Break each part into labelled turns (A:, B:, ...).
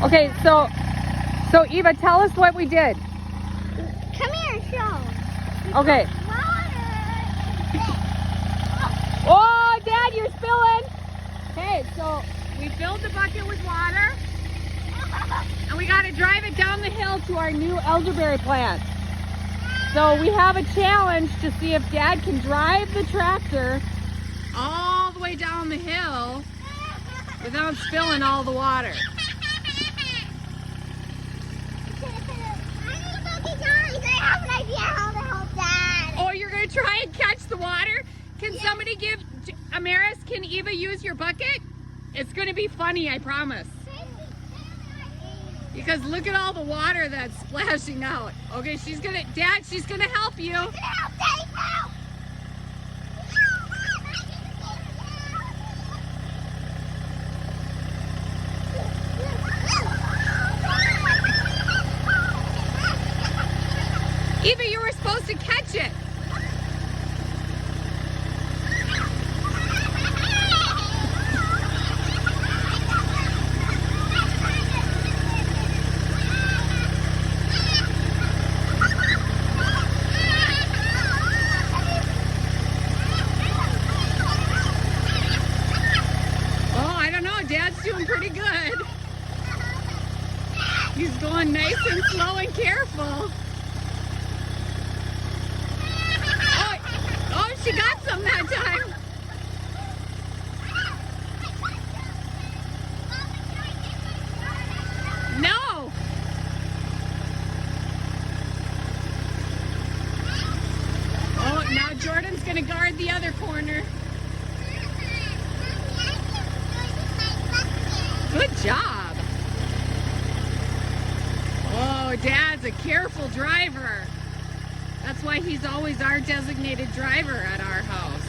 A: Okay, so Eva, tell us what we did.
B: Come here, show.
A: Okay. Oh, Dad, you're spilling. Okay, so we filled the bucket with water, and we got to drive it down the hill to our new elderberry plant. So we have a challenge to see if Dad can drive the tractor all the way down the hill without spilling all the water.
B: I have an idea how to help Dad.
A: Oh, you're going to try and catch the water? Can somebody give, Amaris, can Eva use your bucket? It's going to be funny, I promise. Because look at all the water that's splashing out. Okay, she's going to, Dad, she's going to help you.
B: Help, Daddy, help.
A: Eva, you were supposed to catch it. Oh, I don't know. Dad's doing pretty good. He's going nice and slow and careful. Oh, she got some that time. No. Oh, now Jordan's going to guard the other corner. Good job. Oh, Dad's a careful driver. That's why he's always our designated driver at our house.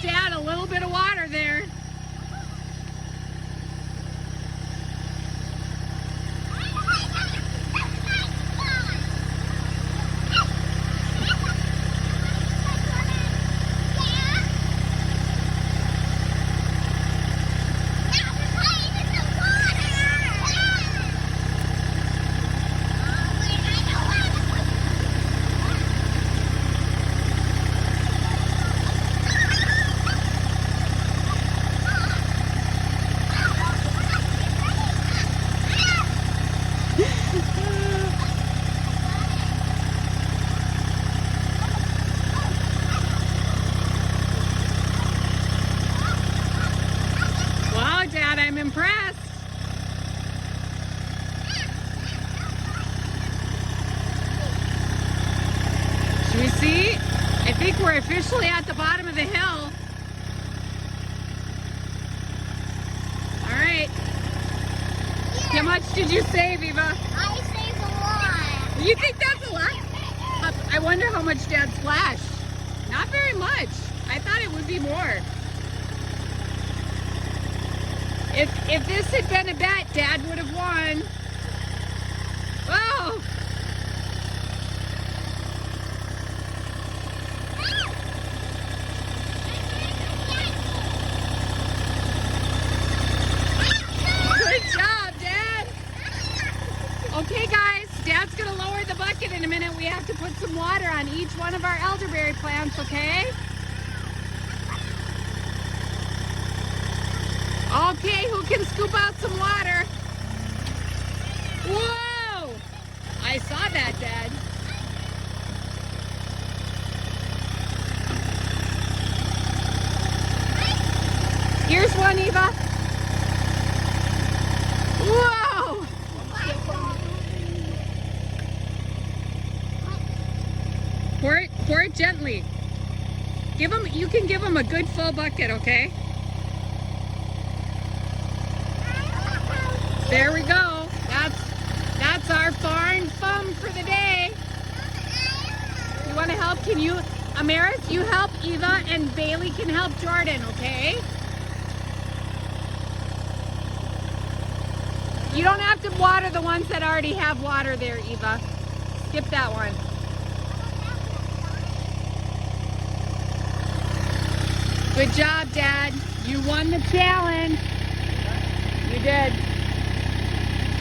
A: Dad a little bit of water there. Wow, Dad, I'm impressed. Should we see? I think we're officially at the bottom of the hill. All right. How much did you save, Eva?
B: I saved a lot.
A: You think that's a lot? I wonder how much Dad splashed. Not very much. I thought it would be more. If this had been a bet, Dad would have won. Oh! Good job, Dad. Okay, guys, Dad's gonna lower the bucket in a minute. We have to put some water on each one of our elderberry plants, okay? Okay, who can scoop out some water? Whoa! I saw that, Dad. Here's one, Eva. Whoa! Pour it gently. You can give him a good full bucket, okay? There we go. That's our barn fun want to help? Can you, Amaris, you help Eva, and Bailey can help Jordan, okay? You don't have to water the ones that already have water there, Eva. Skip that one. Good job, Dad. You won the challenge. You did.